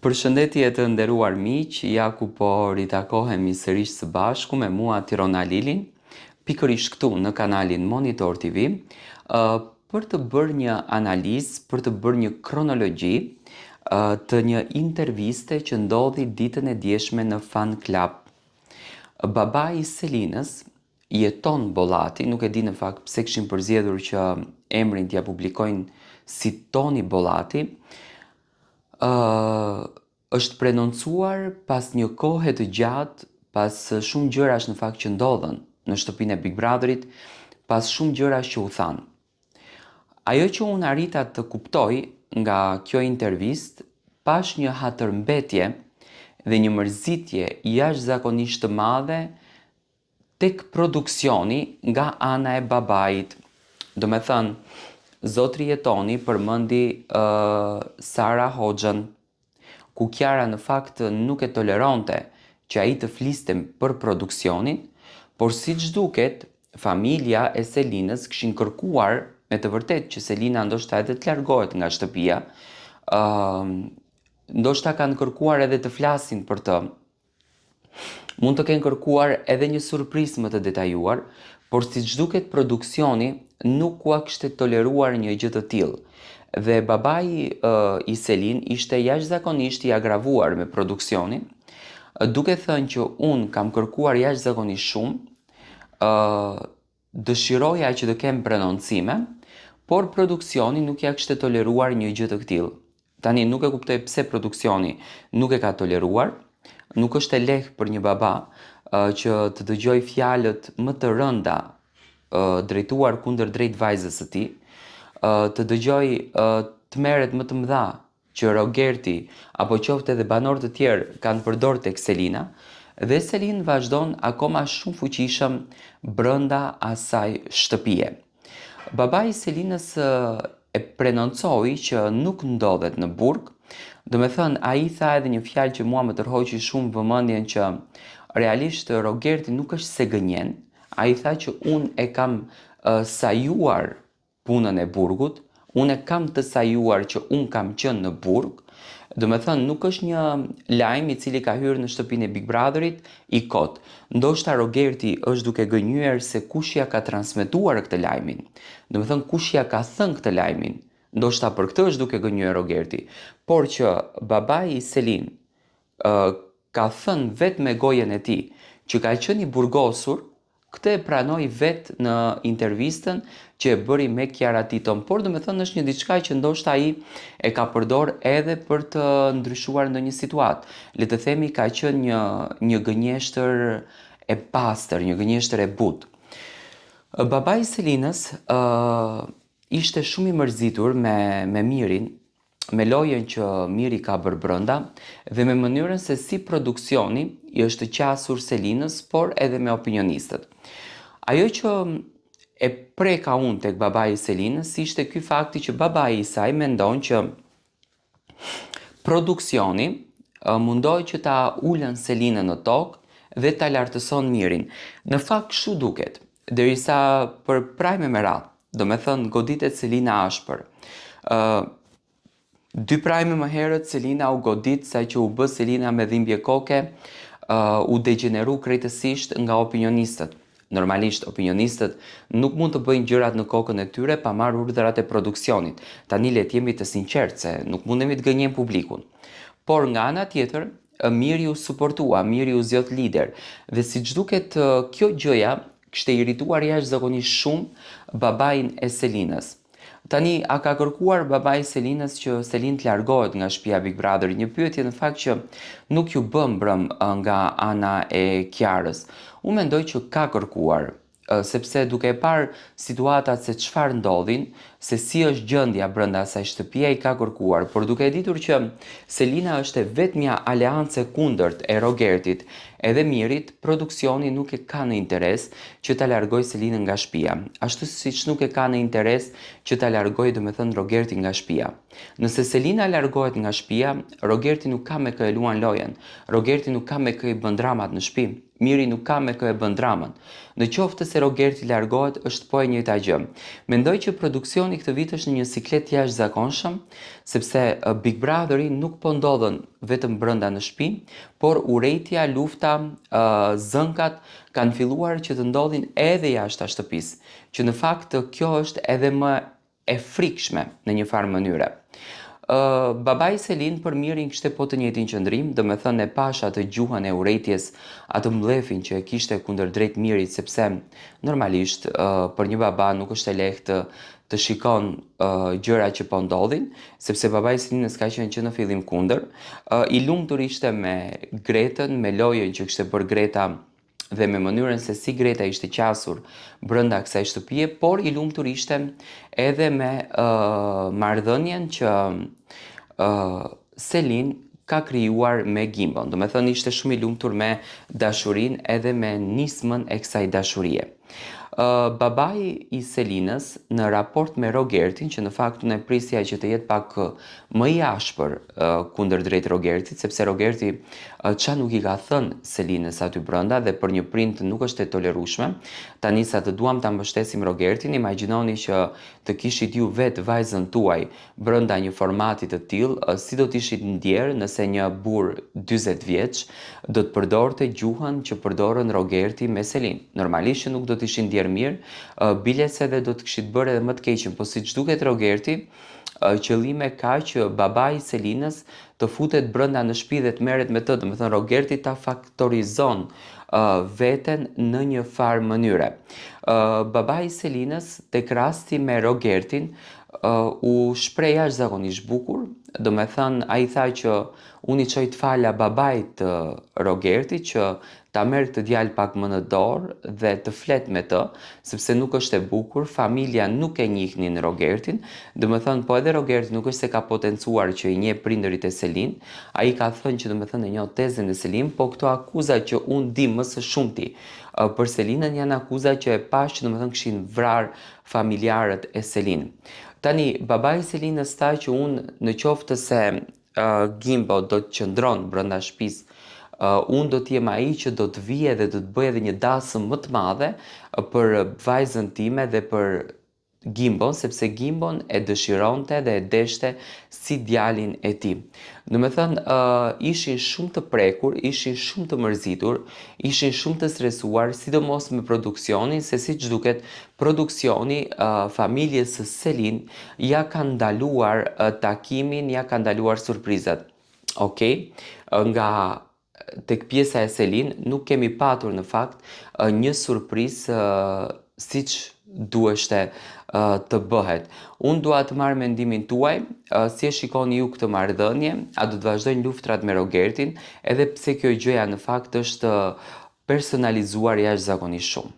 Përshëndetje të nderuar miq, ja ku po ritakohemi sërish së bashku me mua Tirona Lilin, pikërisht këtu në kanalin Monitor TV, për të bërë një analizë, për të bërë një kronologji të një interviste që ndodhi ditën e djeshme në Fan Club. Babai i Selinës jeton Bollati, nuk e di në fakt pse kishin përzgjedhur që emrin t'ia publikojnë si Toni Bollati. Është prenoncuar pas një kohe të gjatë, pas shumë gjërash në fakt që ndodhen në shtëpinë e Big Brotherit, pas shumë gjërash që u thanë. Ajo që unë arrita të kuptoj nga kjo intervistë, pash një hatërmbetje dhe një mërzitje jashtëzakonisht të madhe tek produksioni nga ana e babait. Do me thënë, Zotri Jetoni përmendi Sara Hoxhën, ku Kiara në fakt nuk e toleronte që ai të fliste për produksionin, por siç duket, familja e Selinës kishin kërkuar me të vërtetë që Selina ndoshta edhe të largohet nga shtëpia, ndoshta kanë kërkuar edhe të flasin për të. Mund të kenë kërkuar edhe një surprizë më të detajuar, por siç duket produksioni nuk ua kishte toleruar një gjë të tillë. Dhe babai i Selin ishte jashtëzakonisht i agravuar me produksionin, duke thënë që unë kam kërkuar jashtëzakonisht shumë, dëshiroja që të kem prenoncime, por produksioni nuk ja kishte toleruar një gjë të tillë. Tani nuk e kuptoj pse produksioni nuk e ka toleruar. Nuk është e lehtë për një baba që të dëgjoj fjalët më të rënda drejtuar kundër drejt vajzës së tij, të dëgjoj të merret më të mëdha që Rogerti apo qoftë edhe banorë të tjerë kanë përdorur tek Selina, dhe Selin vazhdon akoma shumë fuqishëm brenda asaj shtëpie. Babai i Selinës e prenoncoi që nuk ndodhet në burg. Do me thënë, ai tha edhe një fjalë që mua më tërhoqi shumë vëmendjen, që realisht Rogerti nuk është se gënjen. Ai tha që unë e kam sajuar punën e burgut, unë e kam të sajuar që unë kam qenë në burg. Do me thënë, nuk është një lajm i cili ka hyrë në shtëpinë e Big Brotherit i kot. Ndoshta Rogerti është duke gënyer se kush ja ka transmetuar këtë lajmin. Do me thënë, kush ja ka thënë këtë lajmin. Ndoshta për këtë është duke gënyer Rogerti. Por që babai i Selin ka thënë vetë me gojen e tij që ka qenë i burgosur, këtë e pranoi vetë në intervistën që e bëri me Kiara Titon, por do me thënë është një diçka që ndoshta ai e ka përdor edhe për të ndryshuar ndonjë situatë. Le të themi ka qenë një gënjeshtër e pastër, një gënjeshtër e butë. Babai i Selinës ishte shumë i mërzitur me Mirin, me lojën që Miri ka bërë brenda dhe me mënyrën se si produksioni i është qasur Selinës, por edhe me opinionistët. Ajo që e preka unë tek babai i Selinës ishte ky fakti që babai i saj mendon që produksioni mundoi që ta ulën Selinën në tokë dhe ta lartëson Mirin. Në fakt kështu duket, derisa për prajme me radhë, do me thënë goditet Selina ashpër. 2 prajme më herët Selina u godit sa që u bë Selina me dhimbje koke, u degeneru krejtësisht nga opinionistët. Normalisht opinionistët nuk mund të bëjnë gjërat në kokën e tyre pa marrë urdhrat e produksionit. Tani le të jemi të sinqertë se nuk mundemi të gënjejmë publikun. Por nga ana tjetër, Miri u suportua, Miri u zgjodh lider, dhe siç duket kjo gjëja kishte irrituar jashtëzakonisht shumë babain e Selinës. Tani, a ka kërkuar babai i Selinës që Selin të largohet nga shtëpia Big Brother? Një pyetje në fakt që nuk ju bëm brëm nga ana e Kiarës. Unë mendoj që ka kërkuar, sepse duke e parë situatat se çfarë ndodhin, se si është gjendja brenda asaj shtëpie, i ka kërkuar, por duke e ditur që Selina është vetmja aleancë e kundërt e Rogertit edhe Mirit, produksioni nuk e ka në interes që ta largoj Selinën nga shtëpia. Ashtu siç nuk e ka në interes që ta largoj, do me thënë, Rogerti nga shtëpia. Nëse Selina largohet nga shtëpia, Rogerti nuk ka me kë e luan lojën. Rogerti nuk ka me kë i bën dramat në shtëpi. Miri nuk ka me kë e bën dramën. Në qoftë se Rogerti largohet, është po e njëjta gjë. Mendoj që produksioni këtë vit është në një siklet jashtëzakonshëm, sepse Big Brotheri nuk po ndodhen vetëm brenda në shtëpi, por urrejtja, lufta, zënkat kanë filluar që të ndodhin edhe jashtë shtëpisë, që në fakt kjo është edhe më e frikshme në një farë mënyre. Babai Selin për Mirin kishte po të njëjtin qëndrim, do me thënë e pash atë gjuhën e urrejtjes, atë mbledhjen që e kishte kundërdrejt Mirit, sepse normalisht për një baba nuk është e lehtë të shikon gjëra që po ndodhin, sepse babai Selinës ka qenë që në fillim kundër. I lumtur ishte me Gretën, me lojën që kishte bërë Greta dhe me mënyrën se si Greta ishte qasur brenda kësaj shtëpie, por i lumtur ishte edhe me marrëdhënien që Selin ka krijuar me Gimbon. Do me thënë ishte shumë i lumtur me dashurinë edhe me nismën e kësaj dashurie. Babai i Selinës në raport me Rogertin, që në fakt unë e prisja që të jetë pak më i ashpër kundërdrejt Rogertit, sepse Rogerti qa nuk i ka thënë Selinës aty brenda dhe për një prind nuk është e tolerueshme. Tani sa të duam ta mbështesim Rogertin, imagjinoni që të kishit ju vetë vajzën tuaj brenda një formati të tillë, si do t'ishit ndjerë nëse një burr 40 vjeç do të përdorte gjuhën që përdorën Rogerti me Selin. Normalisht që nuk do t'ishin ndjerë mirë, biles edhe do të kishit bërë edhe më të keqen, po siç duket Rogerti, qëllime ka që babai i Selinës të futet brenda në shtëpi dhe të merret me të, do të thënë Rogerti ta faktorizon veten në një farë mënyre. Babai i Selinës tek rasti me Rogertin u shpreh jashtëzakonisht bukur, do me thënë ai tha që unë i çoj të fala babait të Rogertit që ta merr këtë djalë pak më në dorë dhe të flet me të, sepse nuk është e bukur, familja nuk e njihnin Rogertin, do me thënë po edhe Rogerti nuk është se ka potencuar që i njeh prindërit e Selin, ai ka thënë që do me thënë e njoh tezën e Selin, po këto akuza që unë di më së shumti për Selinën janë akuza që e pash që do me thënë kishin vrarë familjarët e Selin. Tani, babai i Selinës tha që unë në qoftë se Gimbo do të qëndron brenda shtëpisë, unë do t'jem ai që do të vije dhe do të bëj edhe një dasëm më të madhe për vajzën time dhe për Gimbon, sepse Gimbon e dëshironte dhe e deshte si djalin e tij. Do me thënë, ishin shumë të prekur, ishin shumë të mërzitur, ishin shumë të stresuar, sidomos me produksionin, se siç duket, produksioni familjes së Selin ja ka ndaluar takimin, ja ka ndaluar surprizat. Okej, nga tek pjesa e Selin nuk kemi patur në fakt një surprizë siç duheshte të bëhet. Unë dua të marr mendimin tuaj, si e shikoni ju këtë marrëdhënie, a do të vazhdojnë luftrat me Rogertin, edhe pse kjo gjëja në fakt është personalizuar jashtëzakonisht shumë.